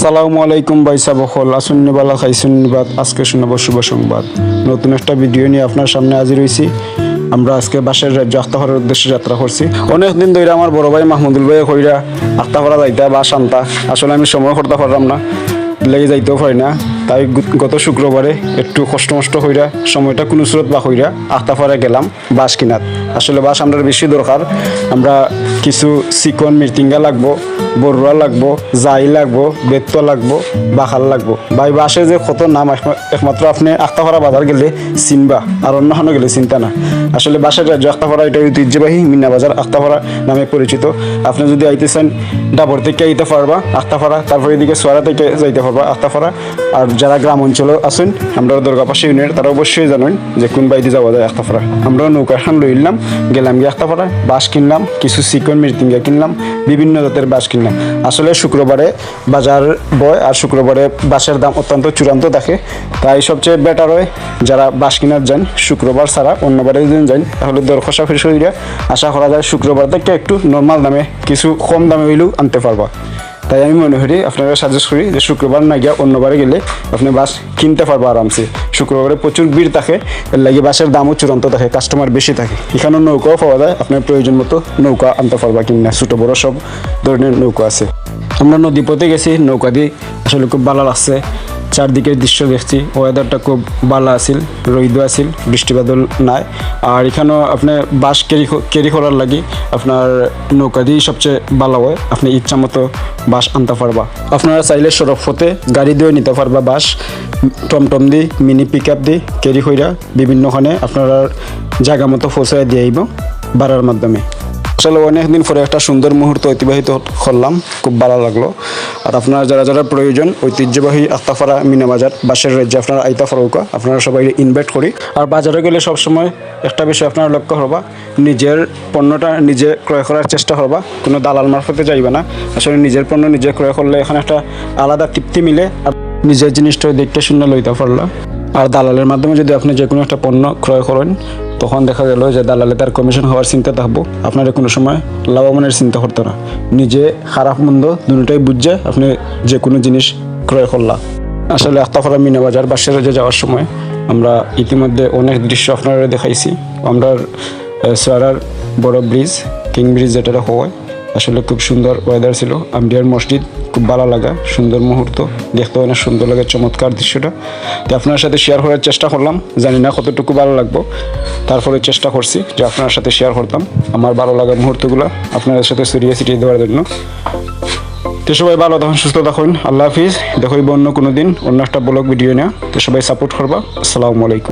আসসালামু আলাইকুম ভাইসা বখল আসুন্নিবালা খাইসুন্নিবাদ আজকে শোনাবো শুভ সংবাদ। নতুন একটা ভিডিও নিয়ে আপনার সামনে হাজির হয়েছি। আমরা আজকে বাসের রাজ্য আখতাফাড়ার উদ্দেশ্যে যাত্রা করছি। অনেকদিন ধরে আমার বড় ভাই মাহমুদুল ভাই কইরা আখতাফাড়া যাইতা বা শান্তা, আসলে আমি সময় করতে পারলাম না, লেগে যাইতেও পারি না। তাই গত শুক্রবারে একটু কষ্ট মষ্ট হইরা সময়টা কোনো স্রোত বা হইরা আখতাফাড়া গেলাম বাস কিনাত। আসলে বাস আমরা বেশি দরকার, আমরা কিছু চিকন মির্তিঙ্গা লাগবো, বড়ুয়া লাগবো, জাই লাগবো, বেত্ত লাগবো, বাখাল লাগবো। ভাই বাসে যে কত নাম, একমাত্র আপনি আখতাফাড়া বাজার গেলে চিনবা, আর অন্যখানে গেলে চিন্তা না। আসলে বাসের রাজ্য আখতাফাড়া এটা ঐতিহ্যবাহী মিনা বাজার আখতাফাড়া নামে পরিচিত। আপনি যদি আইতে চান ডাবর থেকে আইতে পারবা আখতাফাড়া, তারপরে এদিকে সোয়ারা থেকে যাইতে পারবা আখতাফাড়া। আর যারা গ্রাম অঞ্চলে আছেন, আমরা দুর্গাপাশা ইউনিয়নের, তারা অবশ্যই জানেন যে কোন বাইতে যাওয়া যায় আখতাফাড়া। আমরা নৌকাখান লইলাম, গেলাম গিয়ে আখতাফাড়া, বাস কিনলাম, কিছু চিকন মির্তিঙ্গা কিনলাম, বিভিন্ন জাতের বাস কিনলাম। আসলে শুক্রবারে বাজার বয়, আর শুক্রবারে বাসের দাম অত্যন্ত চূড়ান্ত থাকে। তাই সবচেয়ে বেটার হয় যারা বাস কিনার যান শুক্রবার ছাড়া অন্যবারে যদি যান, তাহলে দর খসাখসি হইয়া আশা করা যায় শুক্রবার থেকে একটু নর্মাল দামে, কিছু কম দামে হইলেও আনতে পারবা। তাই আমি মনে করি, আপনারা সাজেস্ট করি যে শুক্রবার না গিয়া অন্যবারে গেলে আপনি বাস কিনতে পারবো আরামসে। শুক্রবারে প্রচুর ভিড় থাকে, এর লাগে বাসের দামও চূড়ান্ত থাকে, কাস্টমার বেশি থাকে। এখানে নৌকাও পাওয়া যায়, আপনার প্রয়োজন মতো নৌকা আনতে পারবা কিনা, ছোটো বড়ো সব ধরনের নৌকা আছে। আমরা নদী পথে গেছি, নৌকা দিয়ে আসলে খুব ভালো লাগছে। চারদিকের দৃশ্য দেখছি, ওয়েদারটা খুব ভালো আছিল, রোদ আছিল, বৃষ্টি বাদল নাই। আর এখানেও আপনি বাস ক্যারি করার লাগি আপনার নৌকা দিয়ে সবচেয়ে ভালো হয়, আপনি ইচ্ছা মতো বাস আনতে পারবা। আপনারা চাইলে সড়ক পথে গাড়ি দিয়েও নিতে পারবা বাস, টমটম দিয়ে, মিনি পিক আপ দিয়ে ক্যারি কইরা বিভিন্নখানে আপনারা জায়গা মতো পৌঁছায় দিয়ে আইব ভাড়ার মাধ্যমে। আসলে অনেকদিন পরে একটা সুন্দর মুহূর্ত অতিবাহিত করলাম, খুব ভালো লাগলো। আর আপনারা যারা যারা প্রয়োজন ঐতিহ্যবাহী আখতাফাড়া মিনা বাজার বাসের রাজ্যে আপনারা আইতা ফারৌকা, আপনারা সবাই ইনভাইট করি। আর বাজারে গেলে সবসময় একটা বিষয় আপনারা লক্ষ্য করবা, নিজের পণ্যটা নিজে ক্রয় করার চেষ্টা করবা, কোনো দালাল মারফতে যাইবে না। আসলে নিজের পণ্য নিজে ক্রয় করলে এখানে একটা আলাদা তৃপ্তি মিলে, আর নিজের জিনিসটা দেখতে শুনে লইতে পারলা। আর দালালের মাধ্যমে যদি আপনি যে কোনো একটা পণ্য ক্রয় করেন, তখন দেখা গেল যে দালালে তার কমিশন হওয়ার চিন্তা থাকবো, আপনার কোনো সময় লাভবানের চিন্তা করতে না। নিজে খারাপ মন্দ দুটোটাই বুঝে আপনি যে কোনো জিনিস ক্রয় করলা। আসলে আখতাফাড়া মিনা বাজার বাসের রাজ্যে যাওয়ার সময় আমরা ইতিমধ্যে অনেক দৃশ্য আপনারা দেখাইছি। আমরা সোয়ারার বড় ব্রিজ, কিং ব্রিজ যেটা হয়, আসলে খুব সুন্দর ওয়েদার ছিল। আমডিয়ার মসজিদ খুব ভালো লাগা, সুন্দর মুহূর্ত, দেখতে অনেক সুন্দর লাগে, চমৎকার দৃশ্যটা। তো আপনার সাথে শেয়ার করার চেষ্টা করলাম, জানি না কতটুকু ভালো লাগবো, তারপরে চেষ্টা করছি যে আপনার সাথে শেয়ার করতাম আমার ভালো লাগা মুহূর্তগুলো আপনাদের সাথে ছিটিয়ে দেওয়ার জন্য। তো সবাই ভালো থাকুন, সুস্থ থাকুন, আল্লাহ হাফিজ। দেখো অন্য কোনো দিন অন্য একটা ব্লগ ভিডিও নেওয়া। তো সবাই সাপোর্ট করবা। আসসালামু আলাইকুম।